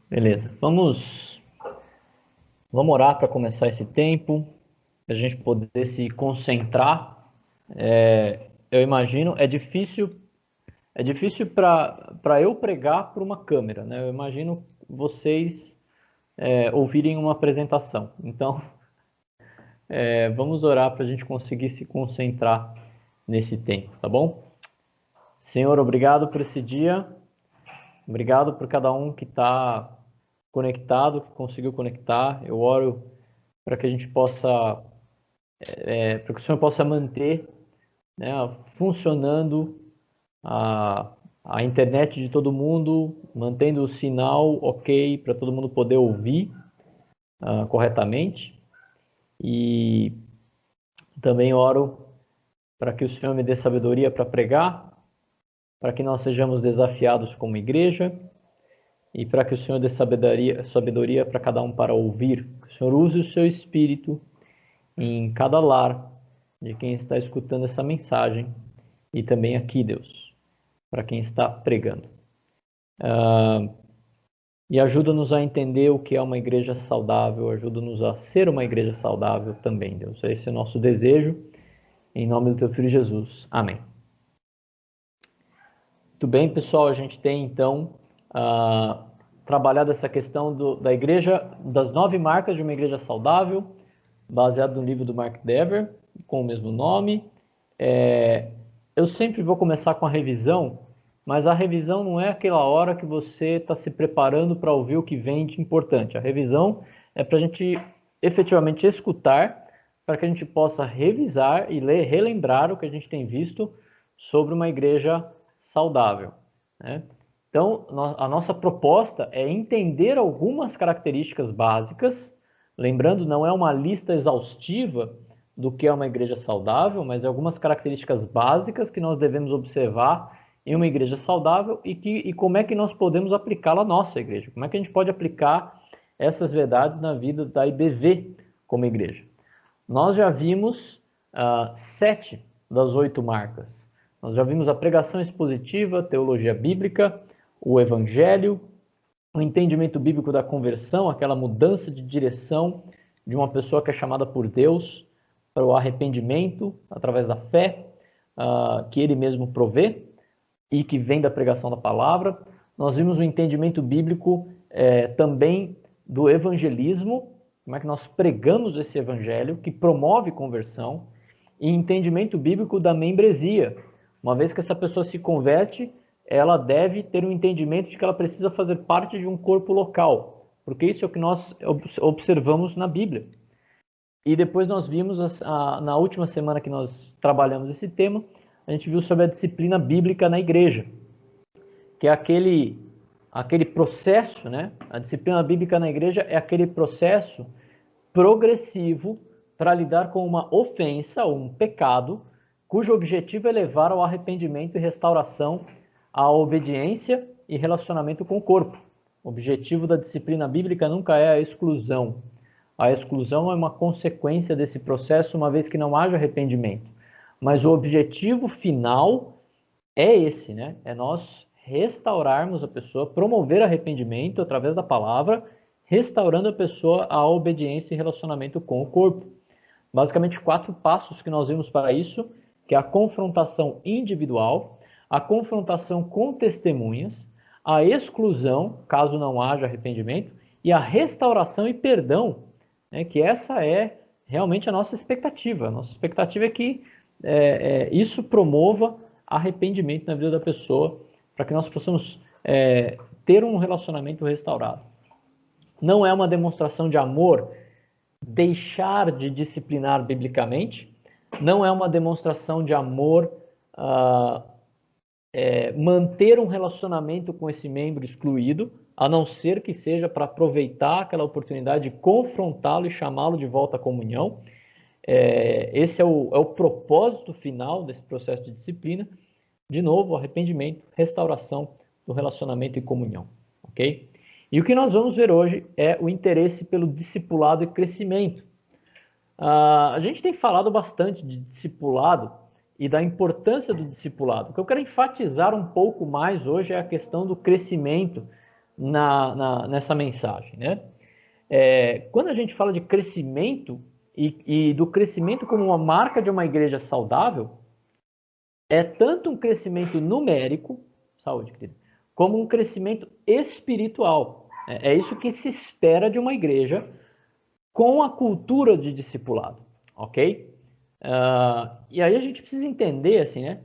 Beleza, vamos orar para começar esse tempo, para a gente poder se concentrar. Eu imagino, é difícil para eu pregar para uma câmera, né? Eu imagino vocês ouvirem uma apresentação. Então, vamos orar para a gente conseguir se concentrar nesse tempo, tá bom? Senhor, obrigado por esse dia, obrigado por cada um que está conectado, que conseguiu conectar. Eu oro para que a gente possa para que o Senhor possa manter, né, funcionando a, a internet de todo mundo, mantendo o sinal ok para todo mundo poder ouvir corretamente. E também oro para que o Senhor me dê sabedoria para pregar, para que nós sejamos desafiados como igreja e para que o Senhor dê sabedoria para cada um para ouvir. Que o Senhor use o seu espírito em cada lar de quem está escutando essa mensagem e também aqui, Deus, para quem está pregando. E ajuda-nos a entender o que é uma igreja saudável, ajuda-nos a ser uma igreja saudável também, Deus. Esse é o nosso desejo, em nome do Teu Filho Jesus. Amém. Muito bem, pessoal, a gente tem então trabalhado essa questão da igreja, das 9 marcas de uma igreja saudável, baseado no livro do Mark Dever, com o mesmo nome. Eu sempre vou começar com a revisão, mas a revisão não é aquela hora que você está se preparando para ouvir o que vem de importante. A revisão é para a gente efetivamente escutar, para que a gente possa revisar e relembrar o que a gente tem visto sobre uma igreja saudável, né? Então, a nossa proposta é entender algumas características básicas. Lembrando, não é uma lista exaustiva do que é uma igreja saudável, mas algumas características básicas que nós devemos observar em uma igreja saudável e como é que nós podemos aplicá-la à nossa igreja. Como é que a gente pode aplicar essas verdades na vida da IBV como igreja. Nós já vimos 7 das 8 marcas. Nós já vimos a pregação expositiva, teologia bíblica, o evangelho, o entendimento bíblico da conversão, aquela mudança de direção de uma pessoa que é chamada por Deus para o arrependimento através da fé que Ele mesmo provê e que vem da pregação da palavra. Nós vimos o entendimento bíblico também do evangelismo, como é que nós pregamos esse evangelho que promove conversão, e entendimento bíblico da membresia. Uma vez que essa pessoa se converte, ela deve ter um entendimento de que ela precisa fazer parte de um corpo local, porque isso é o que nós observamos na Bíblia. E depois nós vimos, na última semana que nós trabalhamos esse tema, a gente viu sobre a disciplina bíblica na igreja, que é aquele processo, né? A disciplina bíblica na igreja é aquele processo progressivo para lidar com uma ofensa ou um pecado, cujo objetivo é levar ao arrependimento e restauração, à obediência e relacionamento com o corpo. O objetivo da disciplina bíblica nunca é a exclusão. A exclusão é uma consequência desse processo, uma vez que não haja arrependimento. Mas o objetivo final é esse, né? É nós restaurarmos a pessoa, promover arrependimento através da palavra, restaurando a pessoa à obediência e relacionamento com o corpo. Basicamente, 4 passos que nós vimos para isso, que é a confrontação individual, a confrontação com testemunhas, a exclusão, caso não haja arrependimento, e a restauração e perdão, né, que essa é realmente a nossa expectativa. A nossa expectativa é que isso promova arrependimento na vida da pessoa, para que nós possamos ter um relacionamento restaurado. Não é uma demonstração de amor deixar de disciplinar biblicamente, não é uma demonstração de amor manter um relacionamento com esse membro excluído, a não ser que seja para aproveitar aquela oportunidade de confrontá-lo e chamá-lo de volta à comunhão. Esse é o propósito final desse processo de disciplina. De novo, arrependimento, restauração do relacionamento e comunhão, ok? E o que nós vamos ver hoje é o interesse pelo discipulado e crescimento. A gente tem falado bastante de discipulado e da importância do discipulado. O que eu quero enfatizar um pouco mais hoje é a questão do crescimento nessa mensagem, né? Quando a gente fala de crescimento e do crescimento como uma marca de uma igreja saudável, é tanto um crescimento numérico, saúde, querido, como um crescimento espiritual. É isso que se espera de uma igreja com a cultura de discipulado, ok? E aí a gente precisa entender, assim, né?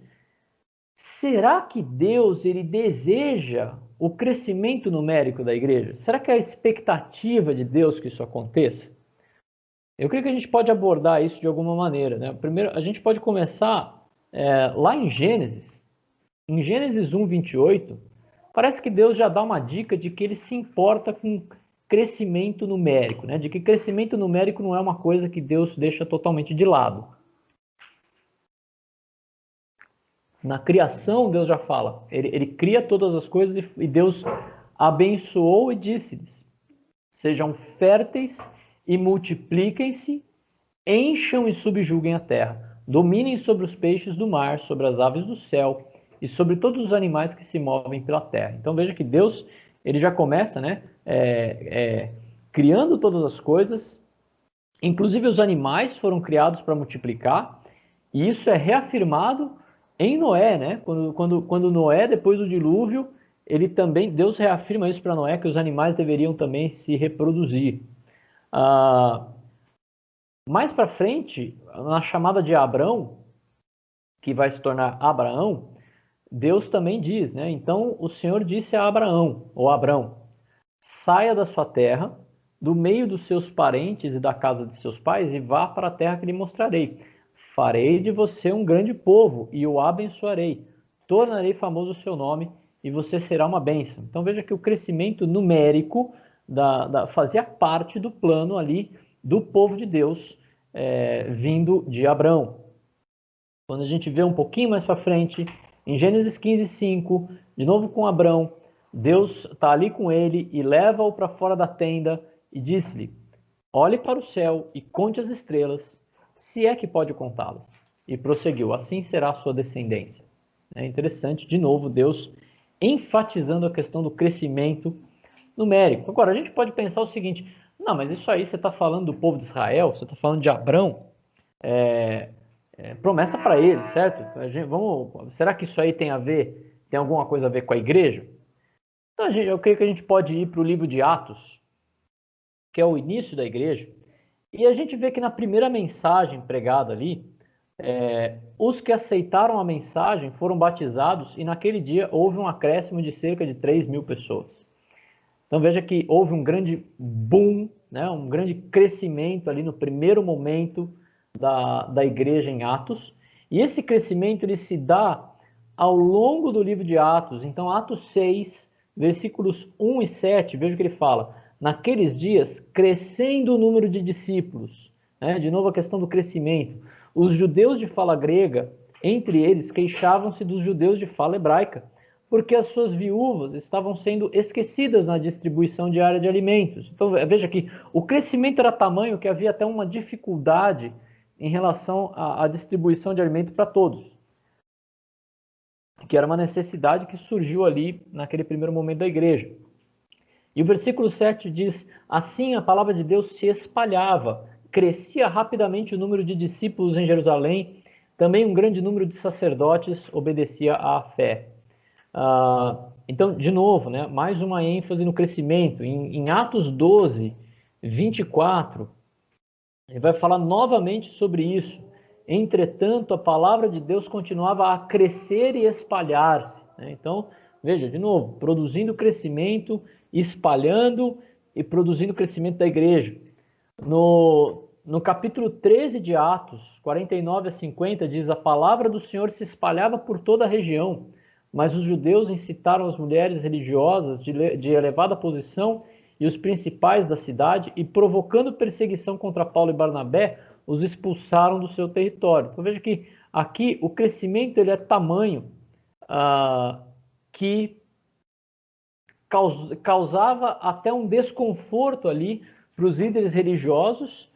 Será que Deus ele deseja o crescimento numérico da igreja? Será que é a expectativa de Deus que isso aconteça? Eu creio que a gente pode abordar isso de alguma maneira, né? Primeiro, a gente pode começar lá em Gênesis. Em Gênesis 1, 28, parece que Deus já dá uma dica de que ele se importa com crescimento numérico, né? De que crescimento numérico não é uma coisa que Deus deixa totalmente de lado. Na criação, Deus já fala. Ele cria todas as coisas e Deus abençoou e disse-lhes: sejam férteis e multipliquem-se, encham e subjuguem a terra, dominem sobre os peixes do mar, sobre as aves do céu e sobre todos os animais que se movem pela terra. Então veja que Deus ele já começa, né, criando todas as coisas, inclusive os animais foram criados para multiplicar, e isso é reafirmado em Noé, né? Quando Noé, depois do dilúvio, Deus reafirma isso para Noé, que os animais deveriam também se reproduzir. Mais para frente, na chamada de Abrão, que vai se tornar Abraão, Deus também diz, né? Então o Senhor disse a Abraão, ou Abrão, saia da sua terra, do meio dos seus parentes e da casa de seus pais, e vá para a terra que lhe mostrarei. Farei de você um grande povo e o abençoarei. Tornarei famoso o seu nome e você será uma bênção. Então veja que o crescimento numérico fazia parte do plano ali do povo de Deus vindo de Abrão. Quando a gente vê um pouquinho mais para frente, em Gênesis 15, 5, de novo com Abrão, Deus está ali com ele e leva-o para fora da tenda e diz-lhe: olhe para o céu e conte as estrelas, se é que pode contá-las. E prosseguiu: assim será a sua descendência. É interessante, de novo, Deus enfatizando a questão do crescimento numérico. Agora, a gente pode pensar o seguinte: não, mas isso aí você está falando do povo de Israel, você está falando de Abrão, promessa para ele, certo? Será que isso aí tem alguma coisa a ver com a igreja? Então, eu creio que a gente pode ir para o livro de Atos, que é o início da igreja, e a gente vê que na primeira mensagem pregada ali, os que aceitaram a mensagem foram batizados e naquele dia houve um acréscimo de cerca de 3.000 pessoas. Então veja que houve um grande boom, né, um grande crescimento ali no primeiro momento da igreja em Atos, e esse crescimento ele se dá ao longo do livro de Atos. Então Atos 6, versículos 1 e 7, veja o que ele fala: naqueles dias, crescendo o número de discípulos, né, de novo a questão do crescimento, os judeus de fala grega, entre eles, queixavam-se dos judeus de fala hebraica, porque as suas viúvas estavam sendo esquecidas na distribuição diária de alimentos. Então veja que o crescimento era tamanho que havia até uma dificuldade em relação à distribuição de alimento para todos, que era uma necessidade que surgiu ali naquele primeiro momento da igreja. E o versículo 7 diz: assim a palavra de Deus se espalhava, crescia rapidamente o número de discípulos em Jerusalém, também um grande número de sacerdotes obedecia à fé. Então, de novo, né, mais uma ênfase no crescimento. Em Atos 12, 24, ele vai falar novamente sobre isso. Entretanto, a palavra de Deus continuava a crescer e espalhar-se, né? Então, veja, de novo, produzindo crescimento, espalhando e produzindo crescimento da igreja. No capítulo 13 de Atos, 49 a 50, diz: a palavra do Senhor se espalhava por toda a região, mas os judeus incitaram as mulheres religiosas de elevada posição e os principais da cidade, e provocando perseguição contra Paulo e Barnabé, os expulsaram do seu território. Então veja que aqui o crescimento ele é tamanho que causava até um desconforto ali para os líderes religiosos,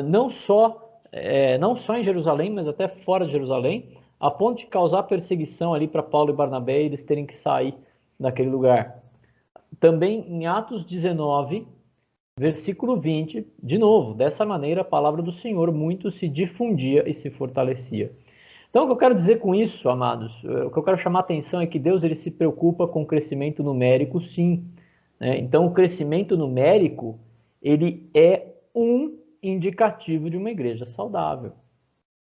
não só em Jerusalém, mas até fora de Jerusalém, a ponto de causar perseguição ali para Paulo e Barnabé e eles terem que sair daquele lugar. também em Atos 19, versículo 20, de novo, dessa maneira a palavra do Senhor muito se difundia e se fortalecia. Então, o que eu quero dizer com isso, amados, o que eu quero chamar a atenção é que Deus ele se preocupa com o crescimento numérico, sim. Né? Então, o crescimento numérico, ele é um indicativo de uma igreja saudável.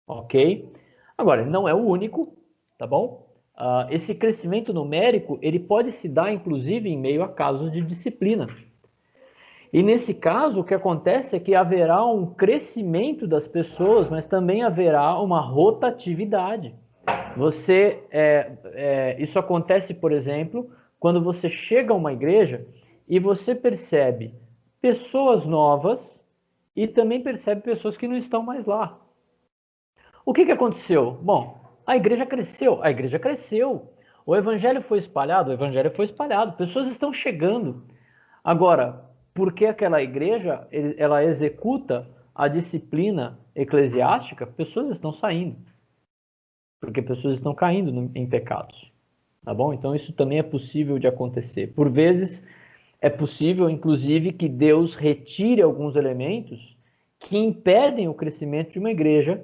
Ok? Agora, ele não é o único, tá bom? Esse crescimento numérico, ele pode se dar, inclusive, em meio a casos de disciplina. E nesse caso, o que acontece é que haverá um crescimento das pessoas, mas também haverá uma rotatividade. Isso acontece, por exemplo, quando você chega a uma igreja e você percebe pessoas novas e também percebe pessoas que não estão mais lá. O que aconteceu? Bom, a igreja cresceu. O evangelho foi espalhado, pessoas estão chegando. Agora, porque aquela igreja, ela executa a disciplina eclesiástica, pessoas estão saindo. Porque pessoas estão caindo em pecados. Tá bom? Então isso também é possível de acontecer. Por vezes é possível, inclusive, que Deus retire alguns elementos que impedem o crescimento de uma igreja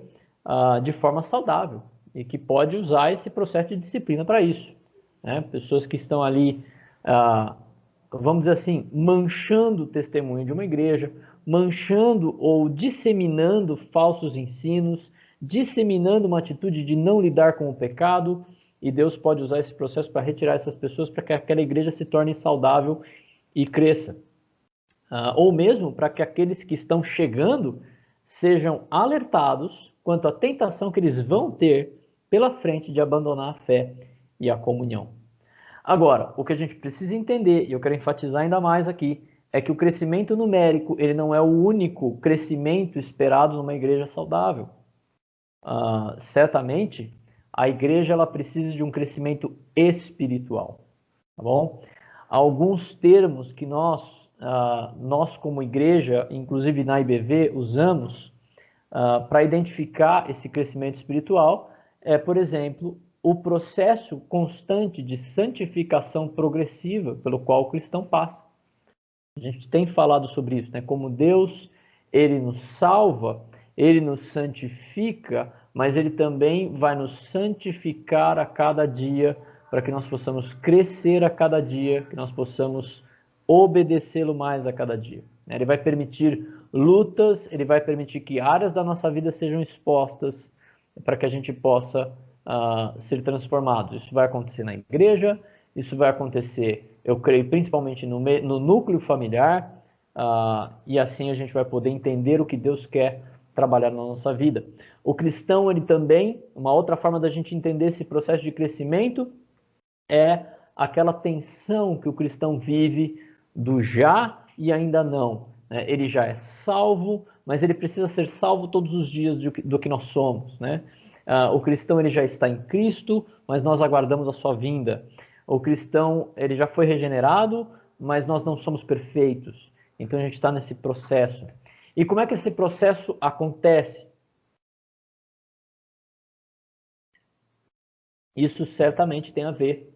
de forma saudável e que pode usar esse processo de disciplina para isso. Né? Pessoas que estão ali, vamos dizer assim, manchando o testemunho de uma igreja, manchando ou disseminando falsos ensinos, disseminando uma atitude de não lidar com o pecado, e Deus pode usar esse processo para retirar essas pessoas para que aquela igreja se torne saudável e cresça. Ou mesmo para que aqueles que estão chegando sejam alertados quanto à tentação que eles vão ter pela frente de abandonar a fé e a comunhão. Agora, o que a gente precisa entender, e eu quero enfatizar ainda mais aqui, é que o crescimento numérico ele não é o único crescimento esperado numa igreja saudável. Certamente, a igreja ela precisa de um crescimento espiritual, tá bom? Alguns termos que nós como igreja, inclusive na IBV, usamos para identificar esse crescimento espiritual por exemplo, o processo constante de santificação progressiva pelo qual o cristão passa. A gente tem falado sobre isso, né? Como Deus, ele nos salva, ele nos santifica, mas ele também vai nos santificar a cada dia, para que nós possamos crescer a cada dia, que nós possamos obedecê-lo mais a cada dia. Ele vai permitir lutas, ele vai permitir que áreas da nossa vida sejam expostas para que a gente possa ser transformado. Isso vai acontecer na igreja, isso vai acontecer, eu creio, principalmente no núcleo familiar, e assim a gente vai poder entender o que Deus quer trabalhar na nossa vida. O cristão, ele também, uma outra forma da gente entender esse processo de crescimento é aquela tensão que o cristão vive do já e ainda não. Né? Ele já é salvo, mas ele precisa ser salvo todos os dias do que nós somos. Né? O cristão ele já está em Cristo, mas nós aguardamos a sua vinda. O cristão ele já foi regenerado, mas nós não somos perfeitos. Então a gente está nesse processo. E como é que esse processo acontece? Isso certamente tem a ver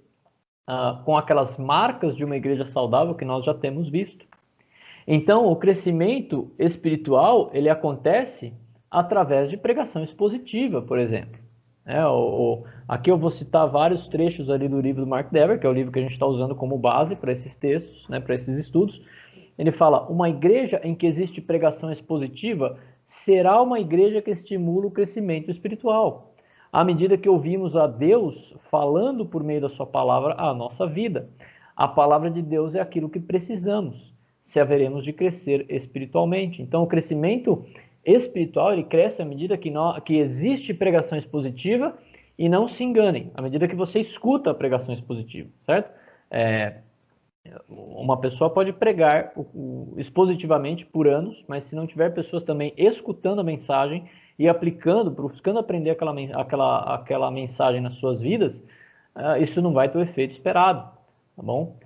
com aquelas marcas de uma igreja saudável que nós já temos visto. Então, o crescimento espiritual, ele acontece através de pregação expositiva, por exemplo. Aqui eu vou citar vários trechos ali do livro do Mark Dever, que é o livro que a gente está usando como base para esses textos, né, para esses estudos. Ele fala, uma igreja em que existe pregação expositiva será uma igreja que estimula o crescimento espiritual, à medida que ouvimos a Deus falando por meio da sua palavra a nossa vida. A palavra de Deus é aquilo que precisamos, se haveremos de crescer espiritualmente. Então, o crescimento espiritual, ele cresce à medida que existe pregação expositiva, e não se enganem, à medida que você escuta a pregação expositiva, certo? Uma pessoa pode pregar expositivamente por anos, mas se não tiver pessoas também escutando a mensagem e aplicando, buscando aprender aquela mensagem nas suas vidas, isso não vai ter o efeito esperado, tá bom?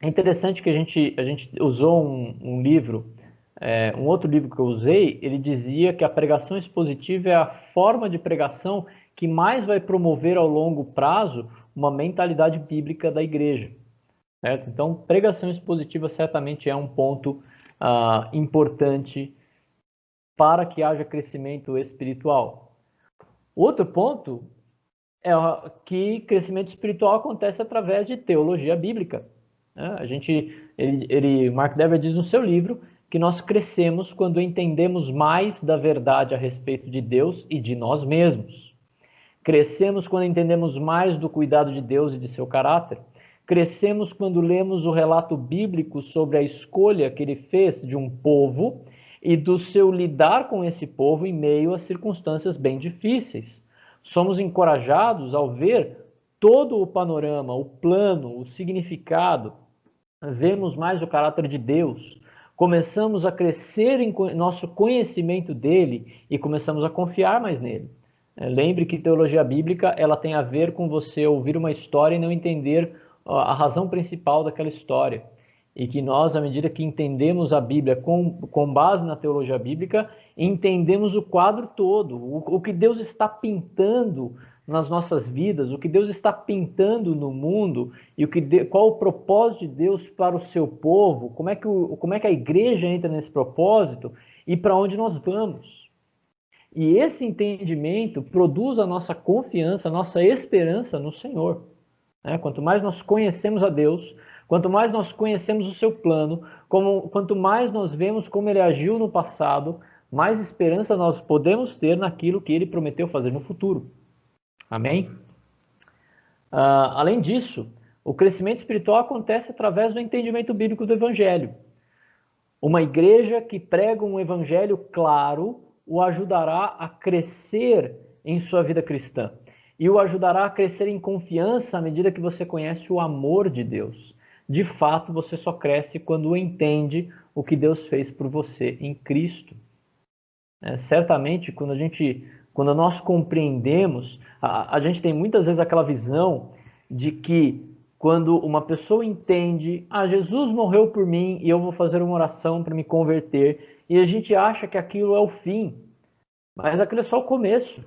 É interessante que a gente usou um livro, um outro livro que eu usei, ele dizia que a pregação expositiva é a forma de pregação que mais vai promover ao longo prazo uma mentalidade bíblica da igreja. certo? Então, pregação expositiva certamente é um ponto importante para que haja crescimento espiritual. Outro ponto é que crescimento espiritual acontece através de teologia bíblica. Mark Dever diz no seu livro que nós crescemos quando entendemos mais da verdade a respeito de Deus e de nós mesmos. Crescemos quando entendemos mais do cuidado de Deus e de seu caráter. Crescemos quando lemos o relato bíblico sobre a escolha que ele fez de um povo e do seu lidar com esse povo em meio a circunstâncias bem difíceis. Somos encorajados ao ver todo o panorama, o plano, o significado. Vemos mais o caráter de Deus. Começamos a crescer em nosso conhecimento dele e começamos a confiar mais nele. Lembre que teologia bíblica ela tem a ver com você ouvir uma história e não entender a razão principal daquela história. E que nós, à medida que entendemos a Bíblia com base na teologia bíblica, entendemos o quadro todo, o que Deus está pintando nas nossas vidas, o que Deus está pintando no mundo e qual o propósito de Deus para o seu povo, como é que a igreja entra nesse propósito e para onde nós vamos. E esse entendimento produz a nossa confiança, a nossa esperança no Senhor. Quanto mais nós conhecemos a Deus, quanto mais nós conhecemos o seu plano, quanto mais nós vemos como ele agiu no passado, mais esperança nós podemos ter naquilo que ele prometeu fazer no futuro. Amém? Além disso, o crescimento espiritual acontece através do entendimento bíblico do Evangelho. Uma igreja que prega um Evangelho claro o ajudará a crescer em sua vida cristã e o ajudará a crescer em confiança à medida que você conhece o amor de Deus. De fato, você só cresce quando entende o que Deus fez por você em Cristo. Certamente, quando nós compreendemos, a gente tem muitas vezes aquela visão de que quando uma pessoa entende, Jesus morreu por mim e eu vou fazer uma oração para me converter, e a gente acha que aquilo é o fim, mas aquilo é só o começo.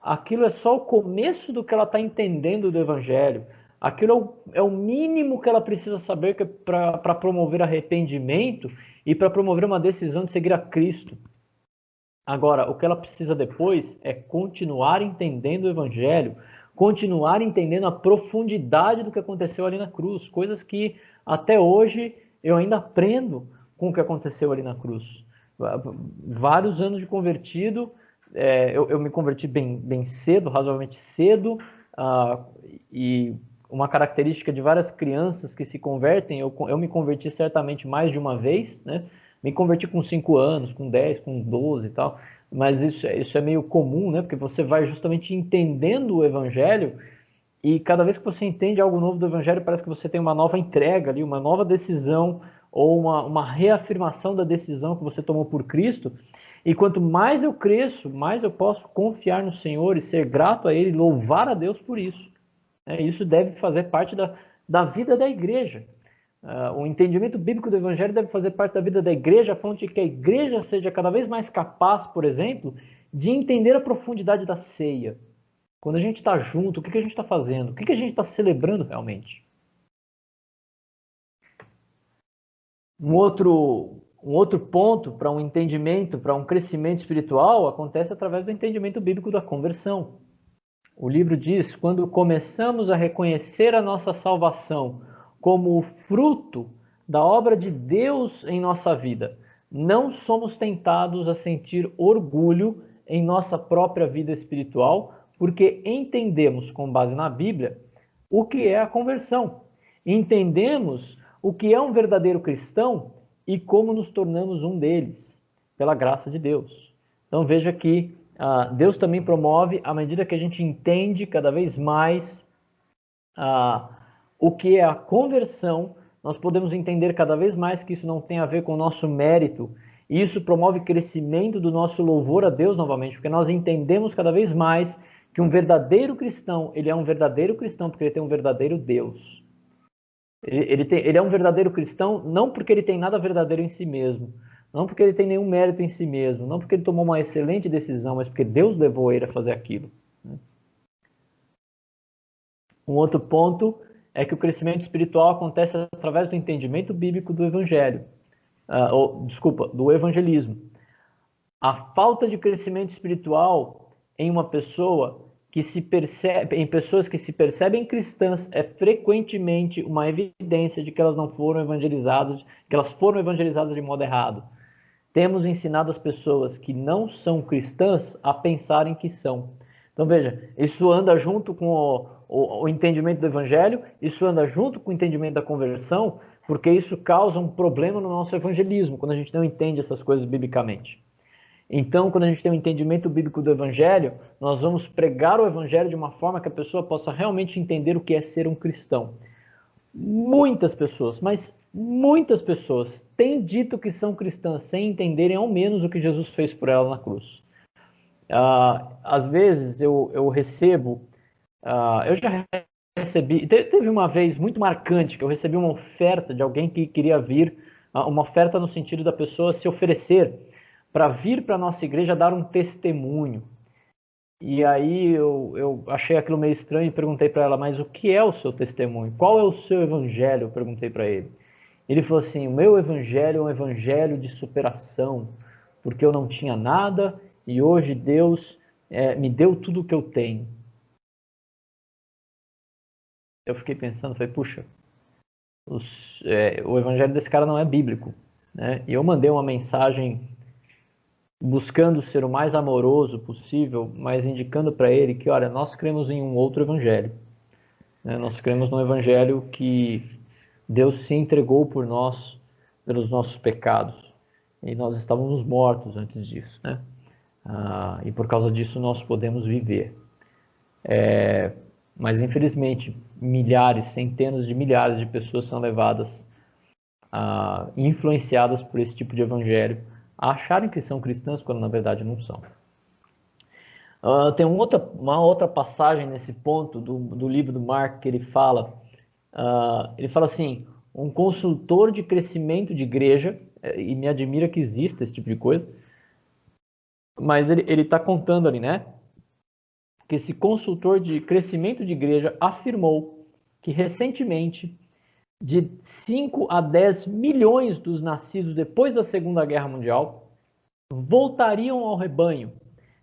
Aquilo é só o começo do que ela está entendendo do Evangelho. Aquilo é o mínimo que ela precisa saber para promover arrependimento e para promover uma decisão de seguir a Cristo. Agora, o que ela precisa depois é continuar entendendo o Evangelho, continuar entendendo a profundidade do que aconteceu ali na cruz, coisas que até hoje eu ainda aprendo com o que aconteceu ali na cruz. Vários anos de convertido, eu me converti bem cedo, razoavelmente cedo, e uma característica de várias crianças que se convertem, eu me converti certamente mais de uma vez, né? Me converti com 5 anos, com 10, com 12 e tal, mas isso é meio comum, né? Porque você vai justamente entendendo o Evangelho e cada vez que você entende algo novo do Evangelho, parece que você tem uma nova entrega ali, uma nova decisão ou uma reafirmação da decisão que você tomou por Cristo. E quanto mais eu cresço, mais eu posso confiar no Senhor e ser grato a Ele, louvar a Deus por isso. Isso deve fazer parte da vida da igreja. O entendimento bíblico do Evangelho deve fazer parte da vida da igreja, a ponto de que a igreja seja cada vez mais capaz, por exemplo, de entender a profundidade da ceia. Quando a gente está junto, o que a gente está fazendo? O que a gente está celebrando realmente? Um outro ponto para um entendimento, para um crescimento espiritual, acontece através do entendimento bíblico da conversão. O livro diz: quando começamos a reconhecer a nossa salvação como o fruto da obra de Deus em nossa vida, não somos tentados a sentir orgulho em nossa própria vida espiritual, porque entendemos, com base na Bíblia, o que é a conversão. Entendemos o que é um verdadeiro cristão e como nos tornamos um deles, pela graça de Deus. Então veja que Deus também promove, à medida que a gente entende cada vez mais o que é a conversão, nós podemos entender cada vez mais que isso não tem a ver com o nosso mérito. E isso promove crescimento do nosso louvor a Deus novamente, porque nós entendemos cada vez mais que um verdadeiro cristão, ele é um verdadeiro cristão porque ele tem um verdadeiro Deus. Ele é um verdadeiro cristão não porque ele tem nada verdadeiro em si mesmo, não porque ele tem nenhum mérito em si mesmo, não porque ele tomou uma excelente decisão, mas porque Deus levou ele a fazer aquilo. Um outro ponto é que o crescimento espiritual acontece através do entendimento bíblico do evangelho, do evangelismo. A falta de crescimento espiritual em uma pessoa que se percebe, em pessoas que se percebem cristãs, é frequentemente uma evidência de que elas não foram evangelizadas, que elas foram evangelizadas de modo errado. Temos ensinado as pessoas que não são cristãs a pensarem que são. Então veja, isso anda junto com o entendimento do evangelho, isso anda junto com o entendimento da conversão, porque isso causa um problema no nosso evangelismo, quando a gente não entende essas coisas biblicamente. Então, quando a gente tem um entendimento bíblico do evangelho, nós vamos pregar o evangelho de uma forma que a pessoa possa realmente entender o que é ser um cristão. Muitas pessoas, mas muitas pessoas têm dito que são cristãs sem entenderem ao menos o que Jesus fez por elas na cruz. Às vezes eu recebo, eu já recebi, teve uma vez muito marcante que eu recebi uma oferta de alguém que queria vir, uma oferta no sentido da pessoa se oferecer para vir para a nossa igreja dar um testemunho. E aí eu achei aquilo meio estranho e perguntei para ela, mas o que é o seu testemunho? Qual é o seu evangelho? Eu perguntei para ele. Ele falou assim, o meu evangelho é um evangelho de superação, porque eu não tinha nada e hoje Deus me deu tudo o que eu tenho. Eu fiquei pensando, falei, puxa, o evangelho desse cara não é bíblico, né? E eu mandei uma mensagem buscando ser o mais amoroso possível, mas indicando para ele que, olha, nós cremos em um outro evangelho, né? Nós cremos no evangelho que Deus se entregou por nós, pelos nossos pecados, e nós estávamos mortos antes disso, né? E por causa disso nós podemos viver. Mas infelizmente milhares, centenas de milhares de pessoas são levadas, influenciadas por esse tipo de evangelho, a acharem que são cristãs quando na verdade não são. Tem uma outra passagem nesse ponto do livro do Mark que ele fala assim, um consultor de crescimento de igreja, e me admira que exista esse tipo de coisa, mas ele está contando ali, né, que esse consultor de crescimento de igreja afirmou que recentemente de 5 a 10 milhões dos nascidos depois da Segunda Guerra Mundial voltariam ao rebanho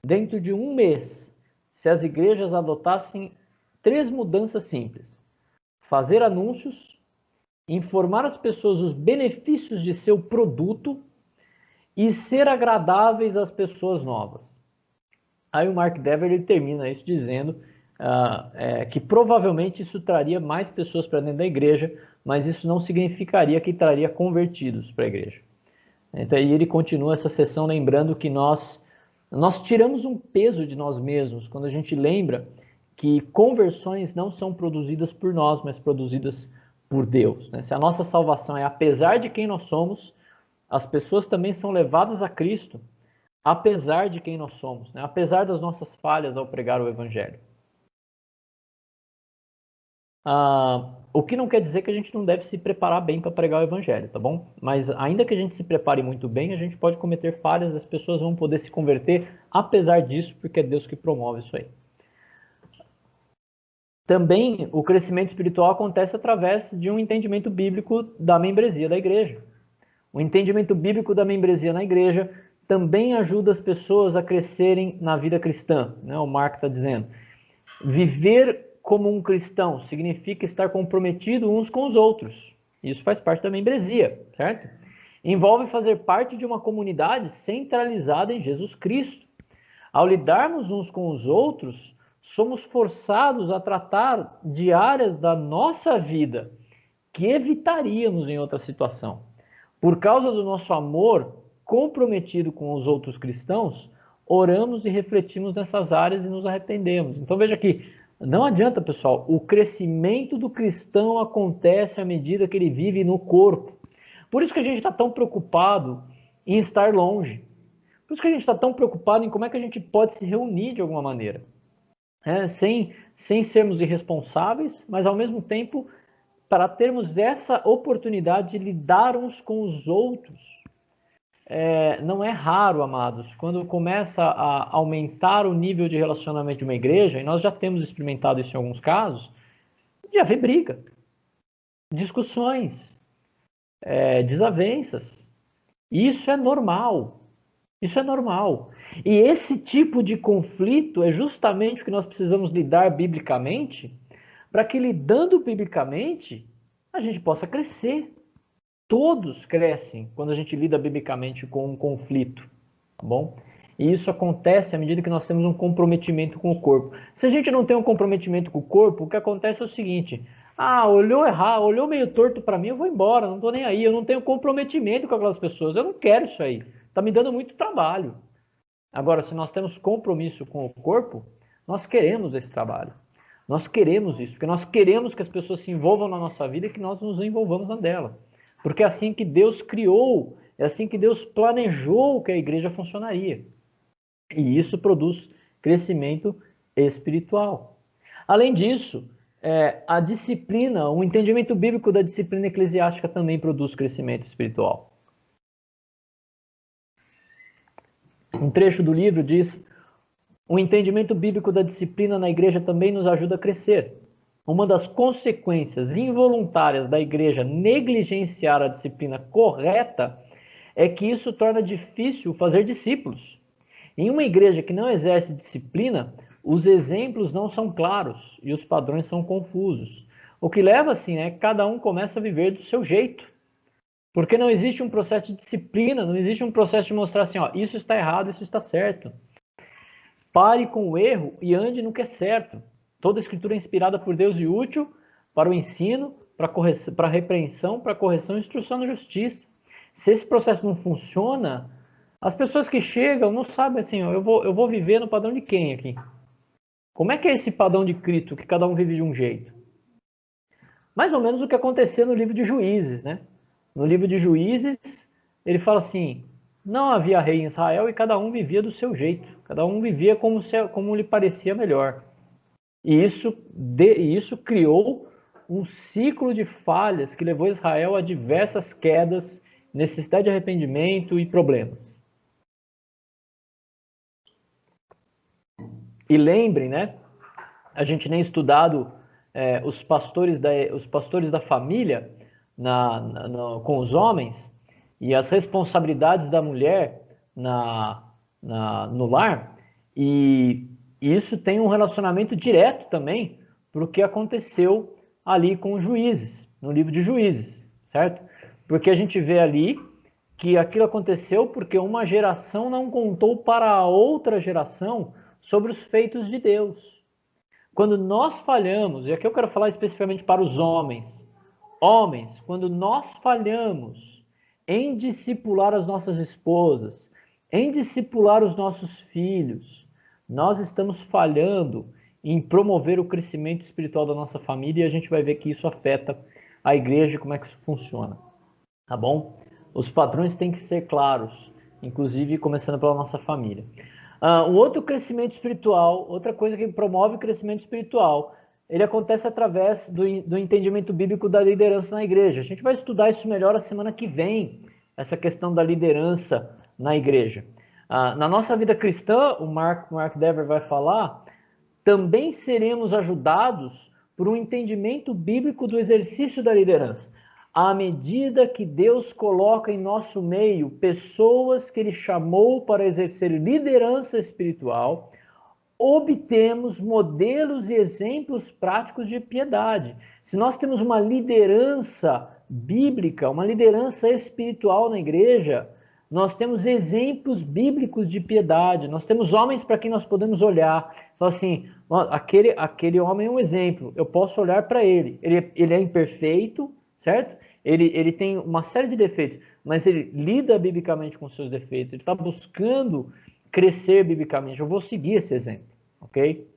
dentro de um mês se as igrejas adotassem 3 mudanças simples: fazer anúncios, informar as pessoas os benefícios de seu produto e ser agradáveis às pessoas novas. Aí o Mark Dever ele termina isso dizendo que provavelmente isso traria mais pessoas para dentro da igreja, mas isso não significaria que traria convertidos para a igreja. Então, e ele continua essa sessão lembrando que nós tiramos um peso de nós mesmos quando a gente lembra que conversões não são produzidas por nós, mas produzidas por Deus, né? Se a nossa salvação é apesar de quem nós somos, as pessoas também são levadas a Cristo, apesar de quem nós somos, né? Apesar das nossas falhas ao pregar o Evangelho. O que não quer dizer que a gente não deve se preparar bem para pregar o Evangelho, tá bom? Mas ainda que a gente se prepare muito bem, a gente pode cometer falhas, as pessoas vão poder se converter apesar disso, porque é Deus que promove isso aí. Também o crescimento espiritual acontece através de um entendimento bíblico da membresia da igreja. O entendimento bíblico da membresia na igreja também ajuda as pessoas a crescerem na vida cristã, né? O Mark está dizendo. Viver como um cristão significa estar comprometido uns com os outros. Isso faz parte da membresia, certo? Envolve fazer parte de uma comunidade centralizada em Jesus Cristo. Ao lidarmos uns com os outros, somos forçados a tratar de áreas da nossa vida que evitaríamos em outra situação. Por causa do nosso amor comprometido com os outros cristãos, oramos e refletimos nessas áreas e nos arrependemos. Então veja aqui, não adianta, pessoal, o crescimento do cristão acontece à medida que ele vive no corpo. Por isso que a gente está tão preocupado em estar longe. Por isso que a gente está tão preocupado em como é que a gente pode se reunir de alguma maneira. Sem sermos irresponsáveis, mas ao mesmo tempo para termos essa oportunidade de lidar uns com os outros. Não é raro, amados, quando começa a aumentar o nível de relacionamento de uma igreja, e nós já temos experimentado isso em alguns casos, de haver briga. discussões, desavenças. Isso é normal. Isso é normal. E esse tipo de conflito é justamente o que nós precisamos lidar biblicamente, para que lidando biblicamente, a gente possa crescer. Todos crescem quando a gente lida biblicamente com um conflito, tá bom? E isso acontece à medida que nós temos um comprometimento com o corpo. Se a gente não tem um comprometimento com o corpo, o que acontece é o seguinte: olhou errado, olhou meio torto para mim, eu vou embora, não tô nem aí, eu não tenho comprometimento com aquelas pessoas, eu não quero isso aí, tá me dando muito trabalho. Agora, se nós temos compromisso com o corpo, nós queremos esse trabalho. Nós queremos isso, porque nós queremos que as pessoas se envolvam na nossa vida e que nós nos envolvamos na dela. Porque é assim que Deus criou, é assim que Deus planejou que a igreja funcionaria. E isso produz crescimento espiritual. Além disso, a disciplina, o entendimento bíblico da disciplina eclesiástica também produz crescimento espiritual. Um trecho do livro diz: o entendimento bíblico da disciplina na igreja também nos ajuda a crescer. Uma das consequências involuntárias da igreja negligenciar a disciplina correta é que isso torna difícil fazer discípulos. Em uma igreja que não exerce disciplina, os exemplos não são claros e os padrões são confusos. O que leva assim, né? Cada um começa a viver do seu jeito. Porque não existe um processo de disciplina, não existe um processo de mostrar assim, isso está errado, isso está certo. Pare com o erro e ande no que é certo. Toda a escritura é inspirada por Deus e útil para o ensino, para a repreensão, para a correção e instrução na justiça. Se esse processo não funciona, as pessoas que chegam não sabem assim, eu vou viver no padrão de quem aqui? Como é que é esse padrão de Cristo, que cada um vive de um jeito? Mais ou menos o que aconteceu no livro de Juízes, né? No livro de Juízes, ele fala assim: não havia rei em Israel e cada um vivia do seu jeito. Cada um vivia como lhe parecia melhor. E isso criou um ciclo de falhas que levou Israel a diversas quedas, necessidade de arrependimento e problemas. E lembrem, né? A gente nem estudado os pastores da família com os homens e as responsabilidades da mulher no lar, e isso tem um relacionamento direto também para o que aconteceu ali com os juízes, no livro de Juízes, certo? Porque a gente vê ali que aquilo aconteceu porque uma geração não contou para a outra geração sobre os feitos de Deus. Quando nós falhamos, e aqui eu quero falar especificamente para os homens, quando nós falhamos em discipular as nossas esposas, em discipular os nossos filhos, nós estamos falhando em promover o crescimento espiritual da nossa família, e a gente vai ver que isso afeta a igreja e como é que isso funciona, tá bom? Os padrões têm que ser claros, inclusive começando pela nossa família. Um outro crescimento espiritual, outra coisa que promove o crescimento espiritual, ele acontece através do entendimento bíblico da liderança na igreja. A gente vai estudar isso melhor a semana que vem, essa questão da liderança na igreja. Na nossa vida cristã, o Mark Dever vai falar, também seremos ajudados por um entendimento bíblico do exercício da liderança. À medida que Deus coloca em nosso meio pessoas que Ele chamou para exercer liderança espiritual, obtemos modelos e exemplos práticos de piedade. Se nós temos uma liderança bíblica, uma liderança espiritual na igreja, nós temos exemplos bíblicos de piedade, nós temos homens para quem nós podemos olhar, falar assim, aquele homem é um exemplo, eu posso olhar para ele é imperfeito, certo? Ele tem uma série de defeitos, mas ele lida biblicamente com seus defeitos, ele está buscando crescer biblicamente. Eu vou seguir esse exemplo, ok?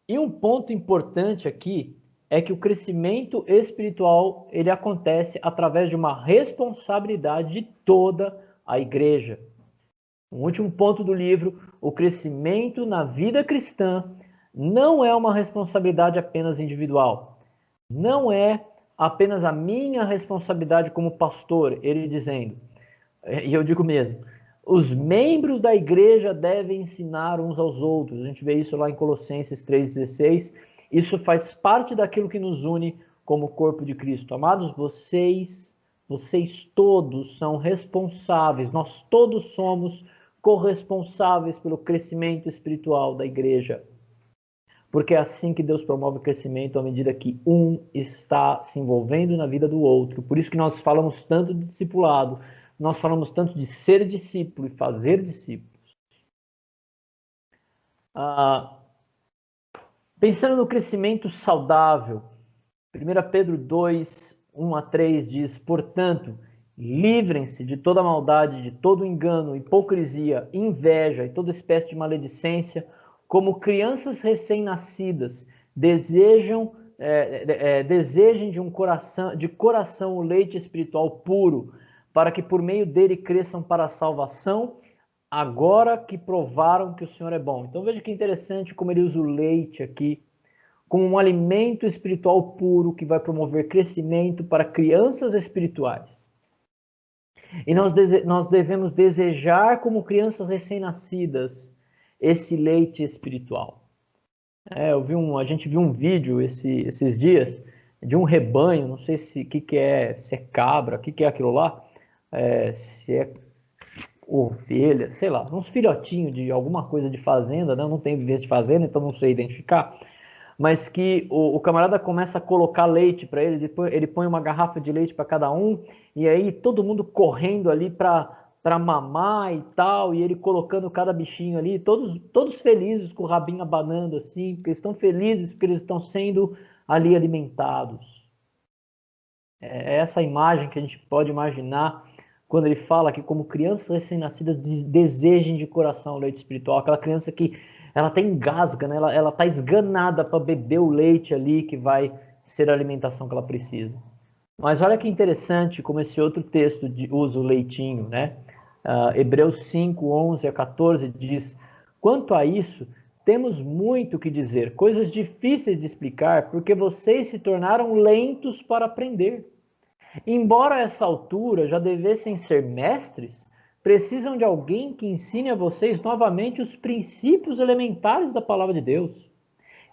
E um ponto importante aqui é que o crescimento espiritual ele acontece através de uma responsabilidade de toda a igreja. Um último ponto do livro: o crescimento na vida cristã não é uma responsabilidade apenas individual. Não é apenas a minha responsabilidade como pastor, ele dizendo, e eu digo mesmo, os membros da igreja devem ensinar uns aos outros. A gente vê isso lá em Colossenses 3,16. Isso faz parte daquilo que nos une como corpo de Cristo. Amados, vocês todos são responsáveis, nós todos somos corresponsáveis pelo crescimento espiritual da igreja. Porque é assim que Deus promove o crescimento, à medida que um está se envolvendo na vida do outro. Por isso que nós falamos tanto de discipulado, nós falamos tanto de ser discípulo e fazer discípulos. Pensando no crescimento saudável, 1 Pedro 2, 1 a 3 diz: portanto, livrem-se de toda maldade, de todo engano, hipocrisia, inveja e toda espécie de maledicência, como crianças recém-nascidas, desejem de coração o leite espiritual puro, para que por meio dele cresçam para a salvação, agora que provaram que o Senhor é bom. Então veja que interessante como ele usa o leite aqui, como um alimento espiritual puro que vai promover crescimento para crianças espirituais. E nós devemos desejar, como crianças recém-nascidas, esse leite espiritual. A gente viu um vídeo esses dias de um rebanho, não sei se é cabra, o que é aquilo lá, se é ovelha, sei lá, uns filhotinhos de alguma coisa de fazenda, né? Eu não tenho vivência de fazenda, então não sei identificar, mas que o camarada começa a colocar leite para eles, ele põe uma garrafa de leite para cada um, e aí todo mundo correndo ali para mamar e tal, e ele colocando cada bichinho ali, todos felizes com o rabinho abanando assim, porque eles estão felizes porque eles estão sendo ali alimentados. É essa imagem que a gente pode imaginar quando ele fala que como crianças recém-nascidas desejem de coração o leite espiritual, aquela criança que ela até engasga, né? Ela está esganada para beber o leite ali que vai ser a alimentação que ela precisa. Mas olha que interessante como esse outro texto usa o leitinho, né? Hebreus 5, 11 a 14 diz: quanto a isso, temos muito que dizer, coisas difíceis de explicar, porque vocês se tornaram lentos para aprender. Embora a essa altura já devessem ser mestres, precisam de alguém que ensine a vocês novamente os princípios elementares da palavra de Deus.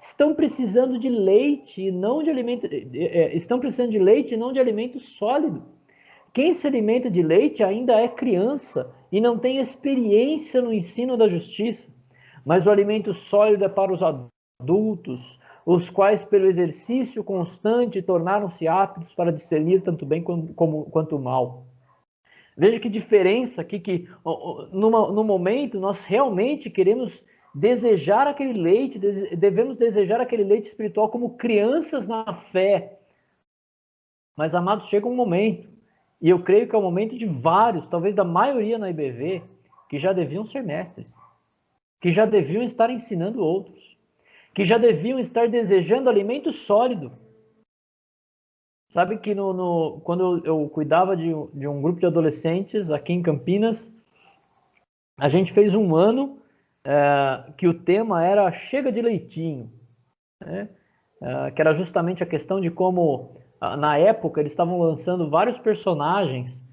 Estão precisando de leite e não de alimento, estão precisando de leite e não de alimento sólido. Quem se alimenta de leite ainda é criança e não tem experiência no ensino da justiça, mas o alimento sólido é para os adultos, os quais pelo exercício constante tornaram-se aptos para discernir tanto bem quanto o mal. Veja que diferença aqui, que no momento nós realmente queremos desejar aquele leite, devemos desejar aquele leite espiritual como crianças na fé. Mas, amados, chega um momento, e eu creio que é o momento de vários, talvez da maioria na IBV, que já deviam ser mestres, que já deviam estar ensinando outros, que já deviam estar desejando alimento sólido. Sabe que quando eu cuidava de um grupo de adolescentes aqui em Campinas, a gente fez um ano que o tema era Chega de Leitinho, né? Que era justamente a questão de como, na época, eles estavam lançando vários personagens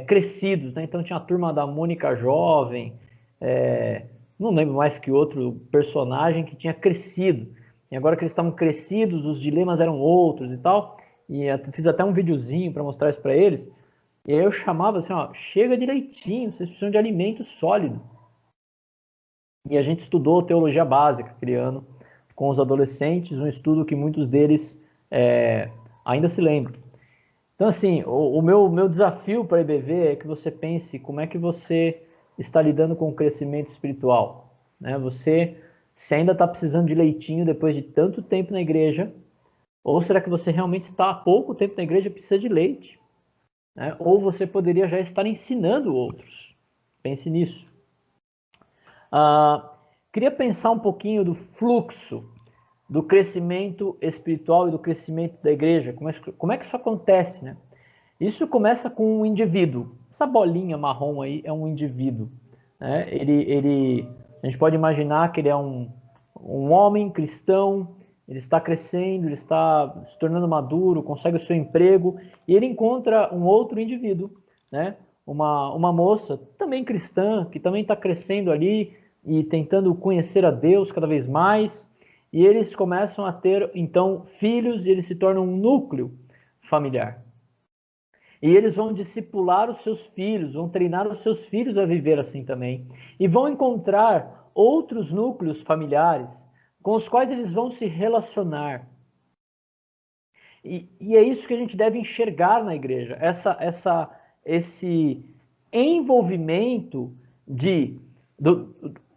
crescidos, né? Então tinha a turma da Mônica Jovem, não lembro mais que outro personagem que tinha crescido. E agora que eles estavam crescidos, os dilemas eram outros e tal. E eu fiz até um videozinho para mostrar isso para eles. E aí eu chamava assim, ó, chega de leitinho, vocês precisam de alimento sólido. E a gente estudou teologia básica, criando com os adolescentes, um estudo que muitos deles ainda se lembram. Então, assim, o meu desafio para a IBV é que você pense como é que você está lidando com o crescimento espiritual, né? Se ainda está precisando de leitinho depois de tanto tempo na igreja, ou será que você realmente está há pouco tempo na igreja e precisa de leite, né? Ou você poderia já estar ensinando outros. Pense nisso. Queria pensar um pouquinho do fluxo do crescimento espiritual e do crescimento da igreja. Como é que isso acontece, né? Isso começa com um indivíduo. Essa bolinha marrom aí é um indivíduo, né? A gente pode imaginar que ele é um homem cristão, ele está crescendo, ele está se tornando maduro, consegue o seu emprego, e ele encontra um outro indivíduo, né? Uma moça também cristã, que também está crescendo ali e tentando conhecer a Deus cada vez mais, e eles começam a ter, então, filhos, e eles se tornam um núcleo familiar. E eles vão discipular os seus filhos, vão treinar os seus filhos a viver assim também. E vão encontrar outros núcleos familiares com os quais eles vão se relacionar. E é isso que a gente deve enxergar na igreja, esse envolvimento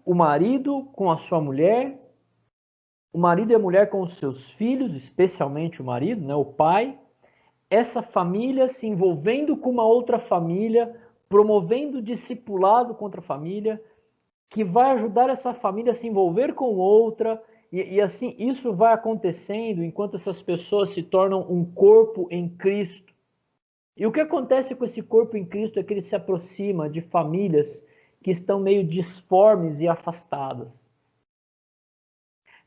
o marido com a sua mulher, o marido e a mulher com os seus filhos, especialmente o marido, né, o pai, essa família se envolvendo com uma outra família, promovendo discipulado contra a família, que vai ajudar essa família a se envolver com outra, e assim isso vai acontecendo enquanto essas pessoas se tornam um corpo em Cristo. E o que acontece com esse corpo em Cristo é que ele se aproxima de famílias que estão meio disformes e afastadas.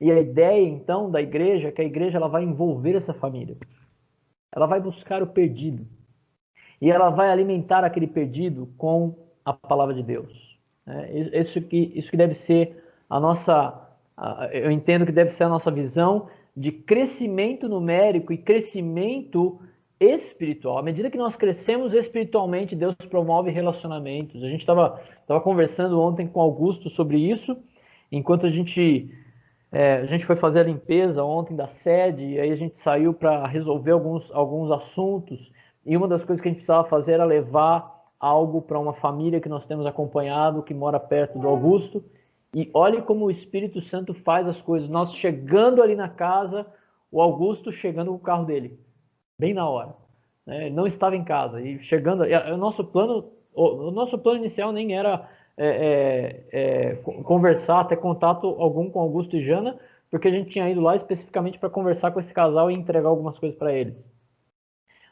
E a ideia, então, da igreja é que a igreja ela vai envolver essa família. Ela vai buscar o perdido. E ela vai alimentar aquele perdido com a palavra de Deus. Isso que deve ser a nossa... Eu entendo que deve ser a nossa visão de crescimento numérico e crescimento espiritual. À medida que nós crescemos espiritualmente, Deus promove relacionamentos. A gente estava conversando ontem com Augusto sobre isso, enquanto a gente foi fazer a limpeza ontem da sede, e aí a gente saiu para resolver alguns assuntos, e uma das coisas que a gente precisava fazer era levar algo para uma família que nós temos acompanhado, que mora perto do Augusto, e olhe como o Espírito Santo faz as coisas. Nós chegando ali na casa, o Augusto chegando com o carro dele, bem na hora. Ele não estava em casa, e chegando... O nosso plano inicial nem era conversar, ter contato algum com Augusto e Jana, porque a gente tinha ido lá especificamente para conversar com esse casal e entregar algumas coisas para eles.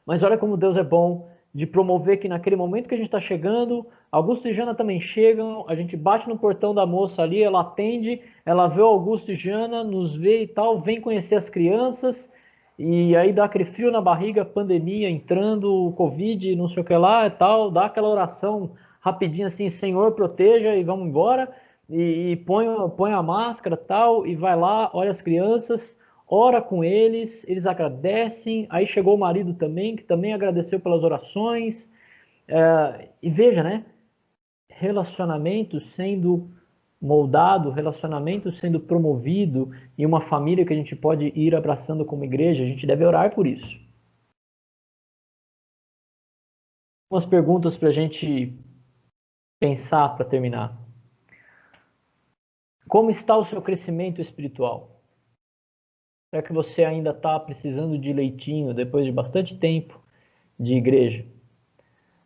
Mas olha como Deus é bom de promover que naquele momento que a gente está chegando, Augusto e Jana também chegam, a gente bate no portão da moça ali, ela atende, ela vê o Augusto e Jana, nos vê e tal, vem conhecer as crianças, e aí dá aquele frio na barriga, pandemia entrando, Covid, não sei o que lá e tal, dá aquela oração rapidinho assim, Senhor proteja, e vamos embora, e põe a máscara tal, e vai lá, olha as crianças, ora com eles, eles agradecem, aí chegou o marido também, que também agradeceu pelas orações, e veja, né, relacionamento sendo moldado, relacionamento sendo promovido, e uma família que a gente pode ir abraçando como igreja, a gente deve orar por isso. Umas perguntas para a gente pensar para terminar. Como está o seu crescimento espiritual? Será que você ainda está precisando de leitinho depois de bastante tempo de igreja?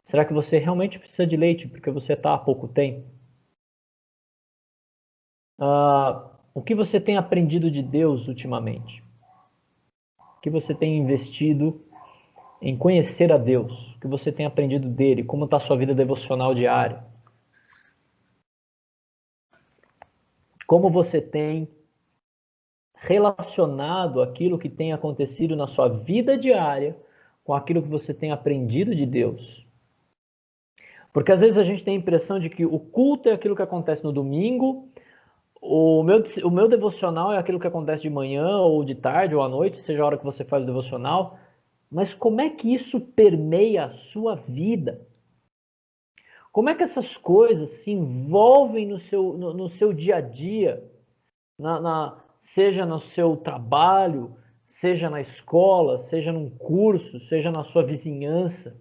Será que você realmente precisa de leite porque você está há pouco tempo? O que você tem aprendido de Deus ultimamente? O que você tem investido em conhecer a Deus? O que você tem aprendido dele? Como está a sua vida devocional diária? Como você tem relacionado aquilo que tem acontecido na sua vida diária com aquilo que você tem aprendido de Deus? Porque às vezes a gente tem a impressão de que o culto é aquilo que acontece no domingo, o meu devocional é aquilo que acontece de manhã ou de tarde ou à noite, seja a hora que você faz o devocional, mas como é que isso permeia a sua vida? Como é que essas coisas se envolvem no seu dia a dia, seja no seu trabalho, seja na escola, seja num curso, seja na sua vizinhança?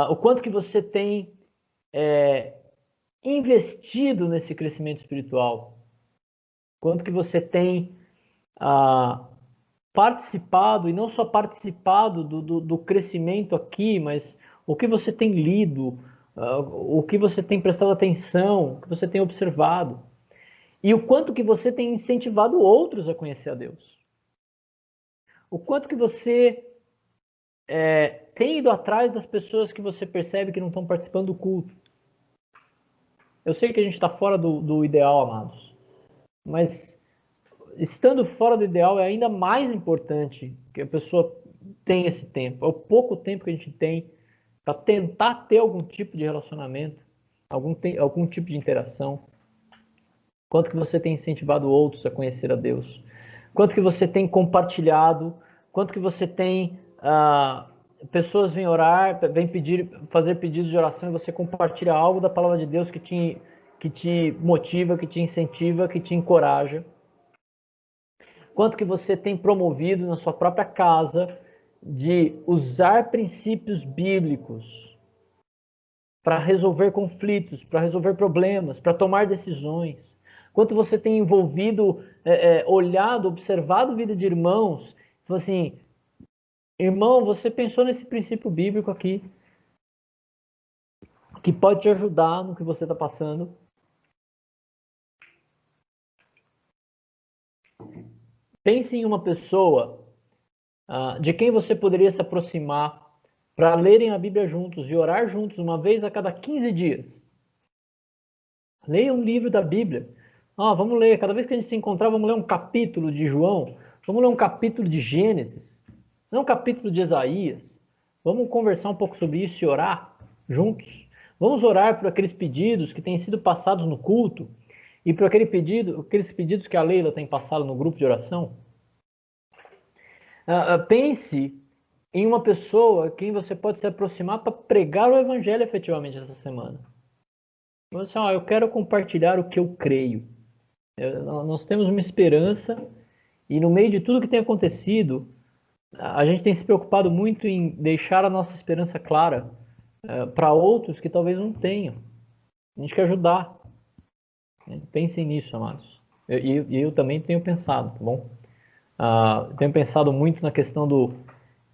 O quanto que você tem investido nesse crescimento espiritual? Quanto que você tem participado, e não só participado do crescimento aqui, mas o que você tem lido, o que você tem prestado atenção, o que você tem observado, e o quanto que você tem incentivado outros a conhecer a Deus. O quanto que você tem ido atrás das pessoas que você percebe que não estão participando do culto. Eu sei que a gente está fora do ideal, amados, mas estando fora do ideal é ainda mais importante que a pessoa tenha esse tempo. É o pouco tempo que a gente tem para tentar ter algum tipo de relacionamento, algum tipo de interação. Quanto que você tem incentivado outros a conhecer a Deus? Quanto que você tem compartilhado? Quanto que você tem... pessoas vêm orar, vêm fazer pedidos de oração e você compartilha algo da palavra de Deus que te motiva, que te incentiva, que te encoraja? Quanto que você tem promovido na sua própria casa de usar princípios bíblicos para resolver conflitos, para resolver problemas, para tomar decisões? Quanto você tem envolvido, olhado, observado a vida de irmãos, tipo assim, irmão, você pensou nesse princípio bíblico aqui, que pode te ajudar no que você está passando? Pense em uma pessoa de quem você poderia se aproximar para lerem a Bíblia juntos e orar juntos uma vez a cada 15 dias. Leia um livro da Bíblia. Vamos ler, cada vez que a gente se encontrar, vamos ler um capítulo de João, vamos ler um capítulo de Gênesis, não um capítulo de Isaías. Vamos conversar um pouco sobre isso e orar juntos. Vamos orar por aqueles pedidos que têm sido passados no culto e por aqueles pedidos que a Leila tem passado no grupo de oração. Pense em uma pessoa quem você pode se aproximar para pregar o evangelho efetivamente essa semana. Você, eu quero compartilhar o que eu creio. Nós temos uma esperança e no meio de tudo que tem acontecido, a gente tem se preocupado muito em deixar a nossa esperança clara para outros que talvez não tenham. A gente quer ajudar. Pensem nisso, amados. Eu também tenho pensado, tá bom? Tenho pensado muito na questão do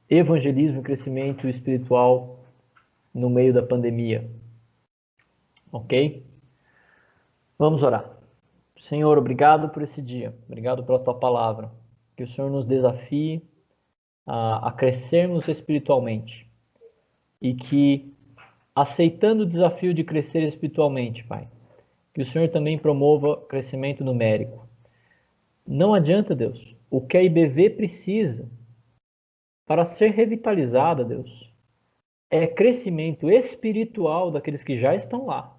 evangelismo e crescimento espiritual no meio da pandemia. Ok? Vamos orar. Senhor, obrigado por esse dia. Obrigado pela tua palavra. Que o Senhor nos desafie a crescermos espiritualmente. E que, aceitando o desafio de crescer espiritualmente, Pai, que o Senhor também promova crescimento numérico. Não adianta, Deus, o que a IBV precisa para ser revitalizada, Deus, é crescimento espiritual daqueles que já estão lá.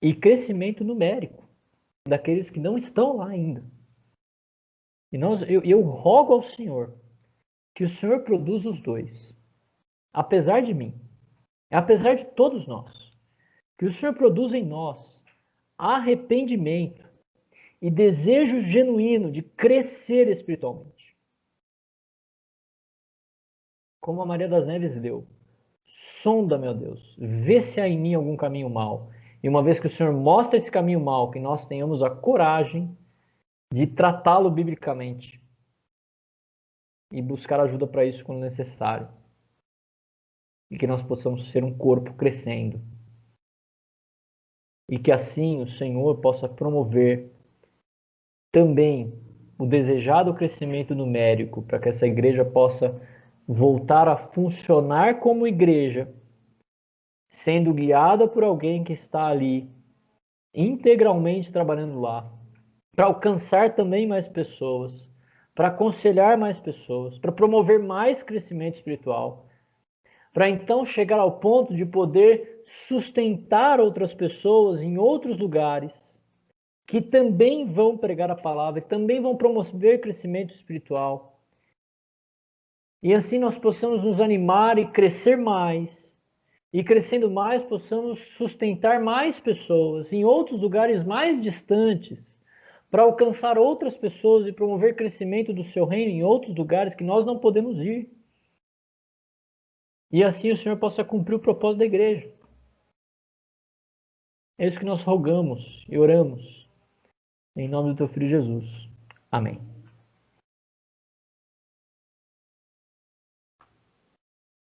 E crescimento numérico daqueles que não estão lá ainda. E eu rogo ao Senhor que o Senhor produza os dois. Apesar de mim, apesar de todos nós, que o Senhor produza em nós arrependimento e desejo genuíno de crescer espiritualmente. Como a Maria das Neves deu. Sonda, meu Deus, vê se há em mim algum caminho mau. E uma vez que o Senhor mostra esse caminho mau, que nós tenhamos a coragem de tratá-lo biblicamente e buscar ajuda para isso quando necessário. E que nós possamos ser um corpo crescendo. E que assim o Senhor possa promover também o desejado crescimento numérico para que essa igreja possa voltar a funcionar como igreja, sendo guiada por alguém que está ali integralmente trabalhando lá, para alcançar também mais pessoas, para aconselhar mais pessoas, para promover mais crescimento espiritual, para então chegar ao ponto de poder sustentar outras pessoas em outros lugares que também vão pregar a palavra, que também vão promover crescimento espiritual. E assim nós possamos nos animar e crescer mais. E crescendo mais, possamos sustentar mais pessoas em outros lugares mais distantes, para alcançar outras pessoas e promover crescimento do seu reino em outros lugares que nós não podemos ir. E assim o Senhor possa cumprir o propósito da igreja. É isso que nós rogamos e oramos. Em nome do teu Filho Jesus. Amém.